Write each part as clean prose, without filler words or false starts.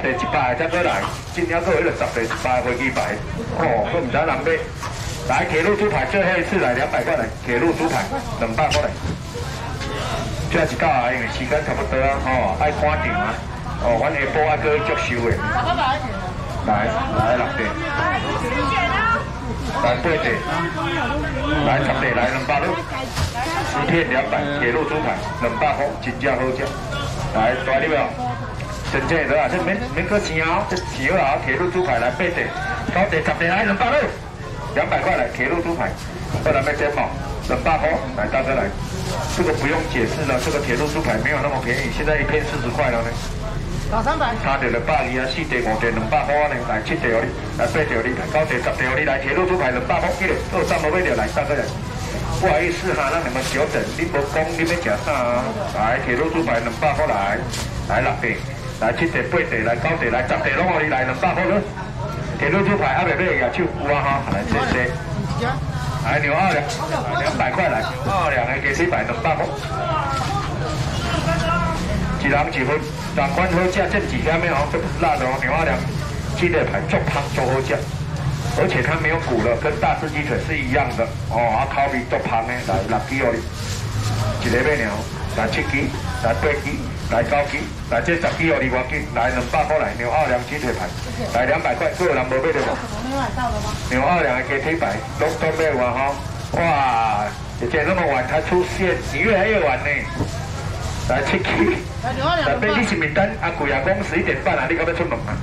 地100再过来，今天还有迄个10地100飞机牌，哦，都唔知人买。来，铁路猪排最后一次来200块来，铁路猪排200块来。这一到啊，因为时间差不多啊，哦，爱看场啊，哦，阮下晡还搁接收的。来6地，来8地，来10地，来200块，10片200，铁路猪排200块，真正好食。来，大你了，真正的啊，这免搁想哦，这想了，铁路猪排来8地，9地10地来200块，200块来铁路猪排，再来要煎毛200块，来大哥来，这个不用解释了，这个铁路猪排没有那么便宜，现在一片40块了呢。打300，差着120啊，4地5地200块呢，来7地哦你，来8地哦你，来9地10地哦你，来铁路猪排200块，记得23无买着来大哥来。不好意思哈，让你们久等，你无讲你要吃啥啊？来铁路猪排200块来6地，来7地8地，来9地，来10地拢互你来200块了。铁路猪排还未买牙手有啊哈，来谢谢。来牛2两，200块来，牛2两的鸡腿排200块。一人1份，但管好食，这几天没有辣的哦，牛2两鸡腿排足香足好食。而且它没有骨了，跟大只鸡腿是一样的哦。啊，烤味足香的，来6支哦你，一个买了，来7支，来8支，来9支，来这10支哦你我紧，来200块来牛2两鸡腿排，来200块，各有人无买着无？牛2两的鸡腿排，都买完哈，哇，姐姐那么晚才出现，你越来越晚呢。来7支，来8支是名单，阿贵啊讲11点半啊，你敢要出门啊？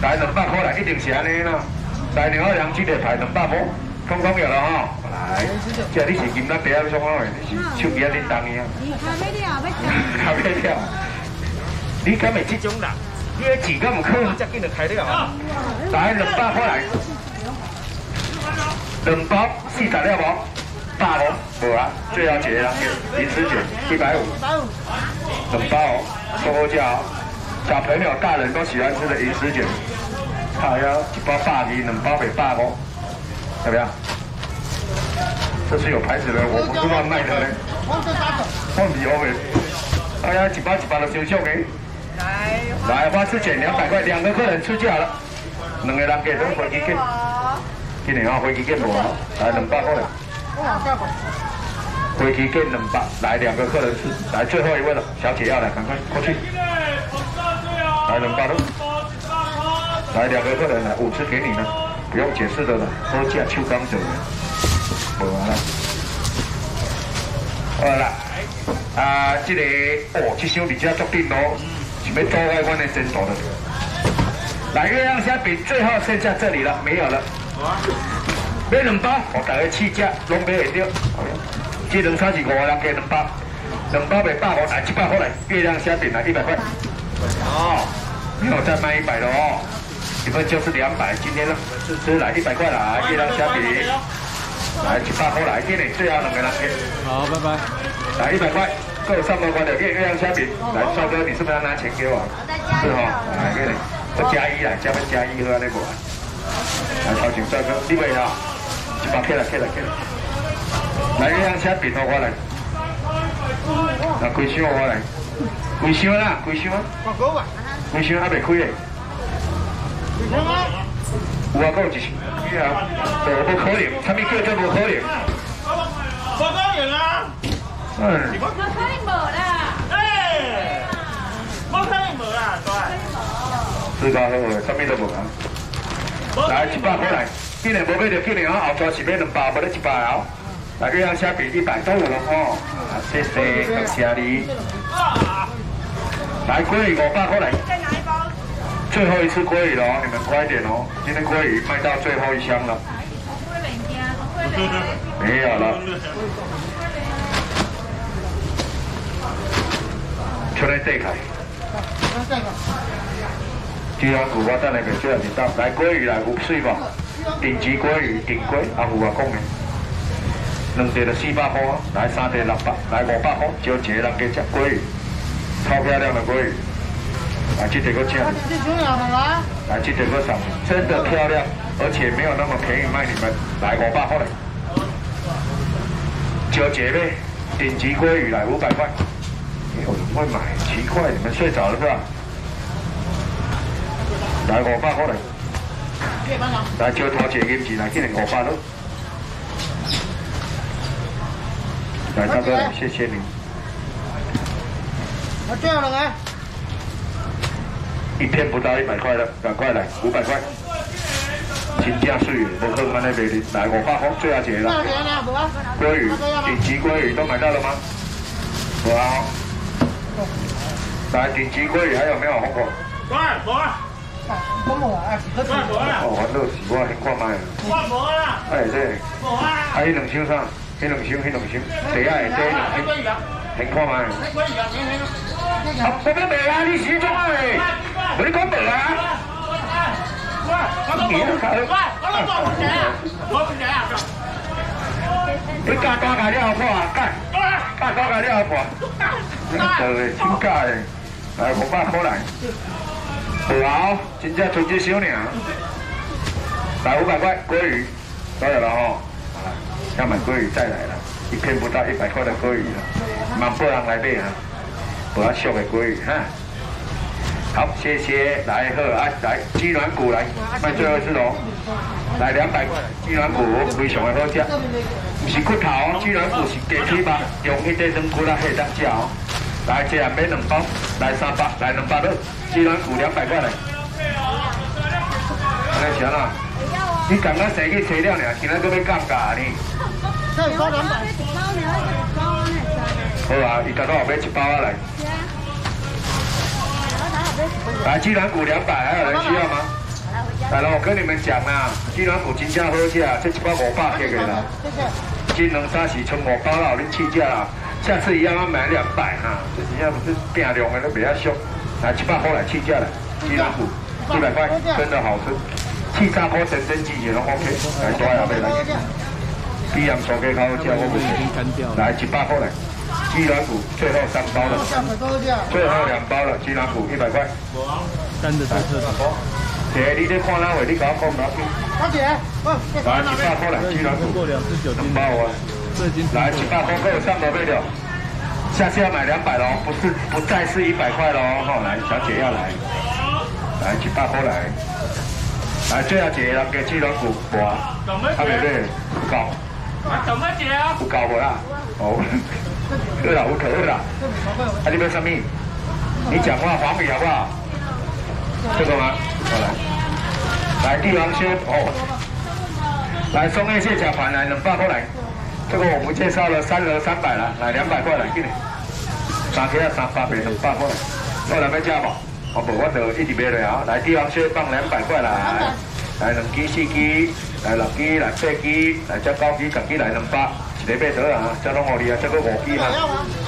来200块来，一定是安尼啦。来牛2两鸡腿排200块，通通有了哈。来，这你是金仔茶要创啥的？你是手机啊叮当的啊？咖啡料，咖啡料。你敢会这种人？你的钱敢唔可能这紧就开了啊？来200块来，2包40了无？100哦，无啊，最后一个人给临时券150，2包哦，多好吃哦。小朋友、大人都喜欢吃的临时卷。好呀，1包120，2包150，要不要？这是有牌子的，我不是乱卖的呢。放皮欧美，哎呀，1包1包的收秀的。来，花枝卷200块，2个客人出价了，2个人给都飞机券，今年啊飞机券无啊，来200块了。飞机券200，来2个客人吃，来最后一位了，小姐要来，赶快过去。来200了。来2个客人来，5支给你呢，不用解释的了，好价秋刚走的，无完了。好啦，啊，这个哦，这箱比较足顶哦，是要多开阮的真大的。来月亮虾饼最后剩下这里了，没有了。买2包，我大家试价，拢买会到。这2餐是5个人加2包，2包150，来700块来，月亮虾饼来100块。哦，没有再卖100了哦。你们就是200，今天呢，只来100块来，月亮虾饼，来700块来，今天最后2个人给。好，拜拜。来100块，够300块的月亮虾饼。来，帅哥，你是不是要拿钱给我？是哈，来给你，我加1来，加1喝那个。来，超请帅哥，你买哈，100块来，来。来月亮虾饼我来，来几箱我来，几箱啦，几箱？几箱还未开嘞。有啊，还有1箱，无可能，啥物叫做无可能？无可能啊！嗯。无可能无啦！哎，无可能无啦，对。自家好诶，啥物都无啊。来100块来，今年无买着，今年后抓是买2包，无得100哦。来月亮虾饼100都有了哦，谢谢，感谢你。来鲑鱼500块来。再拿1包。最后一次鲑鱼了哦，你们快一点哦！今天鲑鱼卖到最后一箱了，没有了。出来对开。鸡汤骨我等下袂做面搭，来鲑鱼来有水无？顶级鲑鱼顶龟，阿虎啊讲的，2地就400块，来3地600，来500块，就一个人加吃鲑鱼，超漂亮的鲑鱼。来，这个价，来这个上，真的漂亮，而且没有那么便宜卖你们。来500块来，九姐妹，顶级鲑鱼来500块，没有人会买，奇怪，你们睡着了是吧？来500块来。来招头一个银子来，今年500咯。来大哥，谢谢你。最后2个。一片不到100块了，赶快来500块。真正水的，无可能安尼卖哩。来500块，最后一个了。鲑鱼，顶级鲑鱼都买到了吗？有啊。来顶级鲑鱼还有没有红口？无啊。我无啊，是个无啊。哦，烦恼是我先看卖。我无啊。哎对。无啊。啊，迄两箱啥？迄两箱，第下第2箱。先看卖。啊，我要卖啊！你时装诶，无你讲卖啊？你加大价了破啊？加大价了破？对，真假的，来500块来。好，真正纯只小尔。来500块鲑鱼，都有了吼。要买鲑鱼再来了，一片不到100块的鲑鱼了，蛮多人来买啊，不要俗的鲑鱼哈。好，谢谢，来好啊，来鸡软骨来，卖最后一次喽，来200块，鸡软骨非常的好食，不是骨头哦，鸡软骨是鸡腿肉，用迄块软骨来下当食哦。来，这样买2包，来300，来200了，鸡软骨200块来。来啥啦？你刚刚生去切了呢，今仔搁要降价呢。这包200。好啊，伊刚刚后买1包啊来。来，鸡软骨200，还有人需要吗？来了，我跟你们讲啦，鸡软骨真正好食，这1包500克的啦。金龙沙是剩5包啦，恁试价啦。下次一样要买200哈，这真正不是变量的都比较俗。来700块来试价来，鸡软骨100块，真的好吃。气炸锅整整季节拢 OK， 来多下买来。比盐酥鸡较好食，我不是。来100块来。鸡软骨最后3包了，最后2包了，鸡软骨100块。干的特色。姐，你这看哪位？你搞讲哪去？小姐，来100块来，鸡软骨2包啊。来100块，各有3包买了。下次要买200喽，不再是100块喽。哈，来，小姐要来，来100块来。来，最后一个人给鸡软骨无啊？还没买，不够。怎么解啊？不够无啦？哦。对啦，有可乐啦。啊，你要什么？你讲话黄米好不好？这个吗？好来，来帝王蟹哦，来松叶蟹脚盘来200块来。这个我们介绍了3盒300了，来200块来，给你。3克300倍200块来。我来要加无？我无，我就一直买了啊。来帝王蟹放200块来，来2支4支，来6支来8支，来再9支10支来200。一个买倒啊，这拢互你啊，这个5支哈，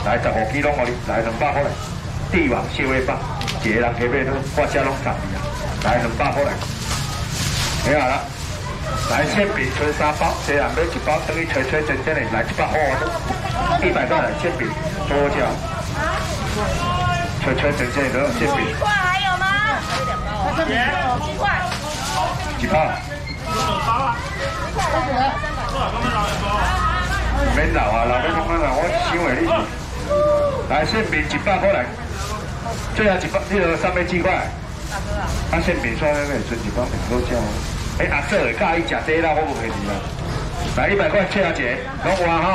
来15支拢互你，来200块来。帝王蟹尾棒，一个人加买倒，我这拢12啊，来200块来。没有了，来馅饼存3包，这人买1包等于吹吹整整的，来100块，100块来馅饼，多少？吹吹整整的馅饼。1块还有吗？1块。几包？免老啊，老要讲啊，我想的你是。来馅饼100块来，最后1包，这个300块。啊馅饼算那个存1包，很好食哦。哎，阿嫂会介意食这啦，我不骗你啦。来100块，切下姐，拢有啊吼。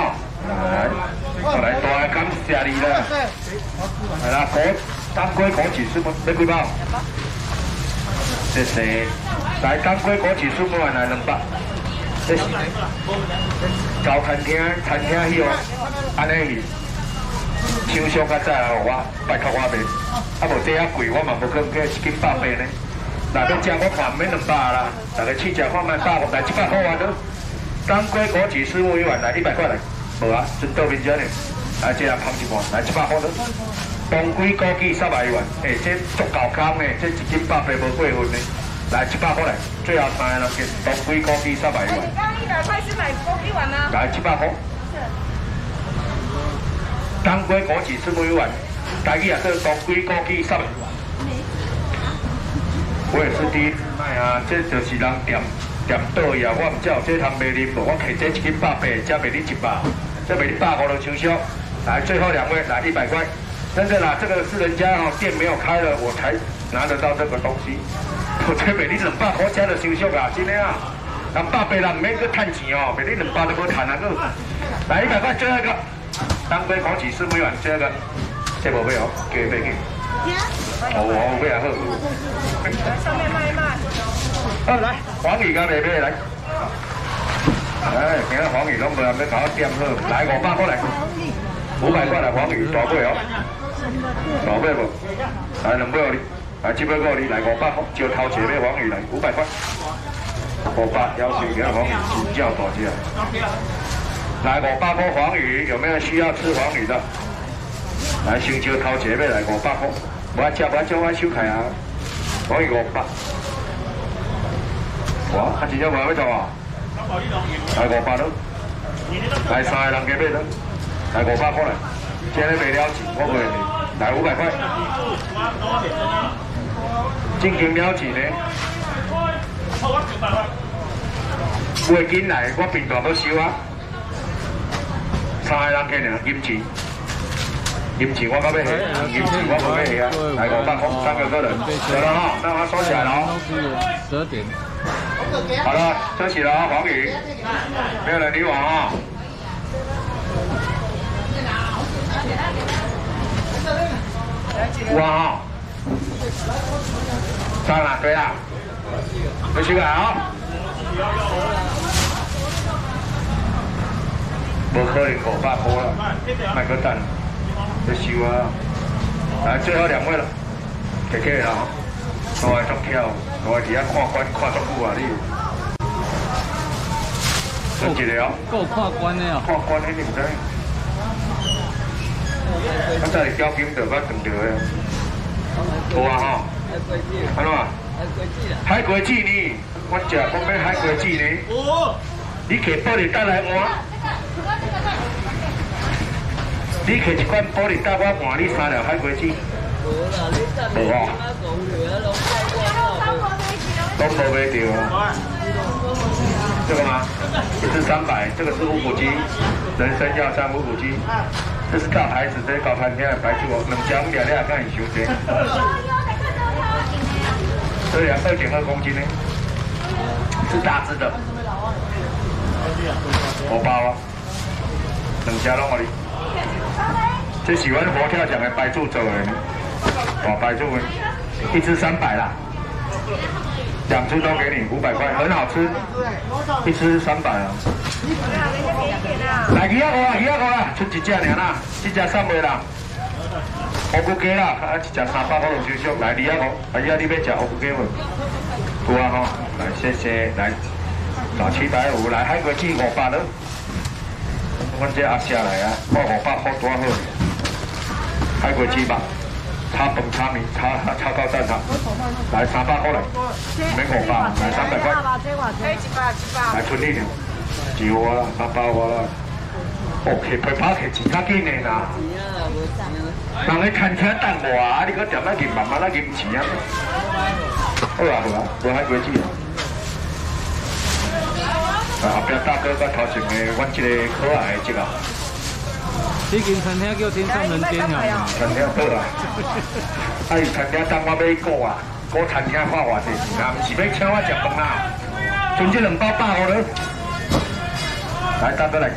来，大家感谢你啦。来啦，当归枸杞师傅，要几包？谢谢。来，当归枸杞师傅来200。这是高餐厅迄个，安尼是厂商较早互我拜托我卖，啊无这遐贵，我嘛无可能去1斤180呢。那要食我看免200啦，大家试食看卖100，来100块啊都。当归枸杞师傅一碗来100块来，无啊，真豆面椒呢，来这样捧一碗，来100块都。当归枸杞3百一碗，这足够香的，这1斤180无过分呢。来100块来，最后3个人给当归枸杞300一碗。你刚刚100块是买枸杞碗吗？来700块。当归枸杞师傅一碗，台语也是当归枸杞300。我也是第一次卖啊，这就是人店倒去啊，我唔知有这摊卖啉无，我摕这1斤180，才卖你100，这卖你150就收。来，最后2位来100块。真的啦，这个是人家店没有开了，我才拿得到这个东西。我这卖你200块吃就收俗啊，真的啊！人100人唔免去赚钱哦，卖你200都无赚啊个。来100块最后一个，当归枸杞4枚丸最后一个，这无买哦，叫伊买去。哦，我买啊好。上面卖一卖。好来，黄鱼甲袂买来。哎，今仔黄鱼拢无人要搞点好，来500块来，500块来黄鱼大尾哦，大尾无？来2尾哦你，来7尾个你来500块，就头前尾黄鱼来500块，500要求今仔黄鱼真叫大只。来500块黄鱼，有没有需要吃黄鱼的？来先招头前尾来500块，我吃我叫我收开啊，黄鱼500。哇，啊真正无要做啊！来500了，来3个人加买了，来500块来，今日卖了钱，我卖你，来500块，正经了钱呢，袂紧来，我平常都收啊，3个人加2金钱，金钱我到要下，金钱我无要下啊，来500块，3个人，得了哈，那我收起来了哦。12点。好了，休息了啊，黄宇，没有人理我啊。哇哈，上了，对啦，有去个啊？无可能500块了，卖个蛋，要收啊！来，最后2位了，客客啦，都来足巧。我伫遐看官看足久啊，你有一个哦，够看官的哦，看官迄你唔知，我早是交金着，我断着的，无啊吼，安怎啊？海龟子呢？我食讲要海龟子呢，你摕玻璃袋来换，你摕一罐玻璃袋我换你3条海龟子，无啊？都没买到啊！这个吗？也是300，这个是乌骨鸡，人参药膳乌骨鸡，这是大牌子，这高餐厅的白猪哦，2只5两两看你收钱。这2.2公斤呢，是大只的，我包啊，2只拢我哩。这喜欢佛跳墙的白猪做的，大白猪的，1只300啦。2只都给你500块，很好吃，一只300啊。来鱼仔膏啦，鱼仔膏啦，出1只尔啦，这只送袂啦。乌骨鸡啦，啊，一只300块就收俗。来鱼仔膏，啊，鱼仔你要吃乌骨鸡无？有啊吼，来谢谢，来打750，来海龟子500了。阮这阿下来啊，我500块多好。海龟子吧。炒饭、炒面、炒高蛋炒，来300块来，免500，来300块。来春丽条，1碗啦，300碗啦。哦，摕皮包摕钱较紧的啦。人咧牵车等我啊，你搁踮咧银慢慢咧银钱啊。好啊好啊，无海龟子啊。后壁大哥甲头前的，阮这个可爱的这个。这间餐厅叫天上人间啊！餐厅好啊！啊，伊餐厅当我买股啊，股餐厅花偌济钱啊，毋是要请我食饭啦。剩这2包150了。来，大哥来，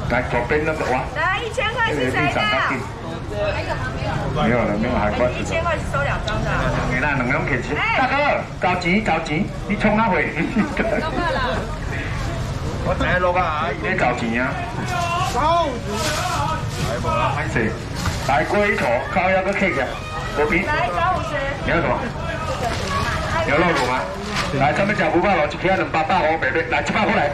来左边那个哇。来1000块是谁的？没有了，没有海关。1000块是收2张的。你那2张给钱。大哥，着钱着钱，你冲哪回？我知落啊，伊咧着钱啊。来无啦，歹势，来龟头，烤鸭个 cake， 我比。来950。你要什么？牛肉卤吗？来，咱们讲500卤，一片200大哦，北北，来700块来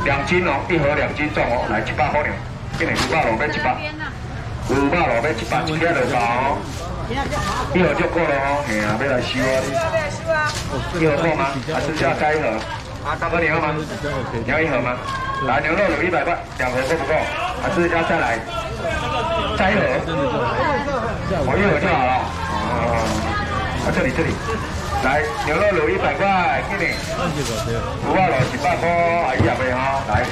，2斤哦，1盒2斤重哦，来700块了，今年500卤要100，500卤要100，一片2包哦，1盒就够了哦，嘿啊，要来收啊你，1盒够吗？还是要加1盒？啊，大哥你要吗？你要1盒吗？来，牛肉卤100块，2盒够不够？还是要再来？再1盒？我1盒就好了。哦，啊这里，来牛肉卤100块，给你。500卤100块，阿姨也袂哈，来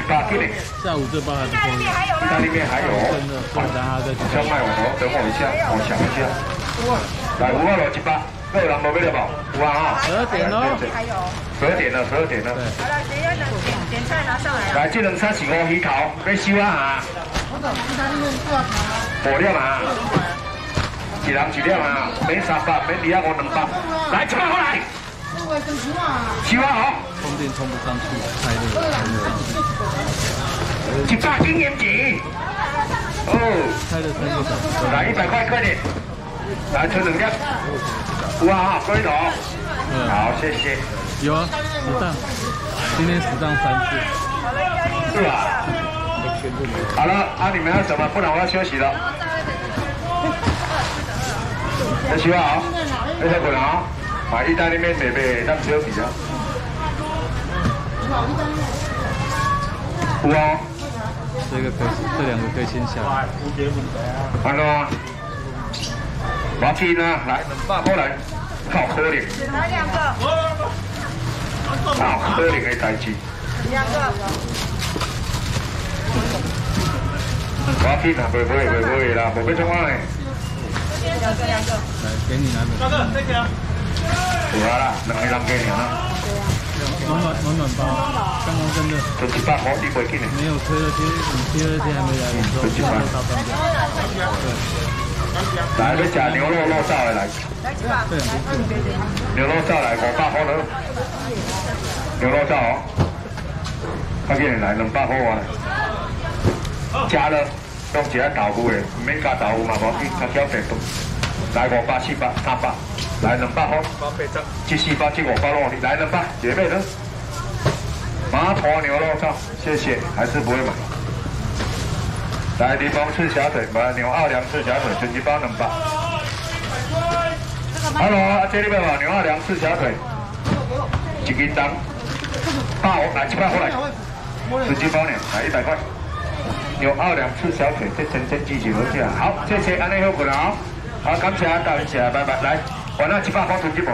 100给你。下午这包还不错。意大利面还有。真的，送大家再去。要卖我，等我一下，我想一下。来，有啊，落100，还有人无要了无？有啊哈。12点哦。还有。 12点了，12点了。对。好了，等一下点菜拿上来啊。来，这两餐是5鱼头，要收啊哈。5粒啊。一人1粒啊，免300，免250，200。来，700过来。收啊好。充电充不上去，太热。 100经验值。哦。开了3个小时。来100块，快点。来，存2粒。有啊哈，龟头。好，谢谢。 有啊，10档，今天10档3次。是啊。好了，啊，你们要什么？不然我要休息了。要收啊！要再滚啊！啊，意大利面妹妹，咱休息啊。有啊。这2个可以先下。安怎？我去呢，来200块来，靠可怜。来2个。 靠可怜的代志。2个。我去哪袂买啦，无要怎啊嘞？ 2个。来，给你拿个。大哥，这个。有啊啦，2个人给你啊。暖包，刚刚真的。就100块，你袂紧的。没有推了，第2天还没来的时候，就到3点。来，要吃牛肉肉燥的来。来700。牛肉燥来500块了。牛肉燥哦。快点来200块啊！加了，用一下豆腐的，唔免加豆腐嘛，无紧，较少便当。来500、400、300，来200块。这400、这500咯，来200，姐妹呢？麻婆牛肉燥，谢谢，还是不会买。来柠檬赤小腿，买牛奥良赤小腿，全1包200。Hello， 这里边有牛奥良赤小腿，1斤重，8来700块来，纯1包呢，来100块。牛奥良赤小腿，这真记起回去啊。好，谢谢，安尼好困啊。好，感谢大家，拜拜。来，我那700块纯1包。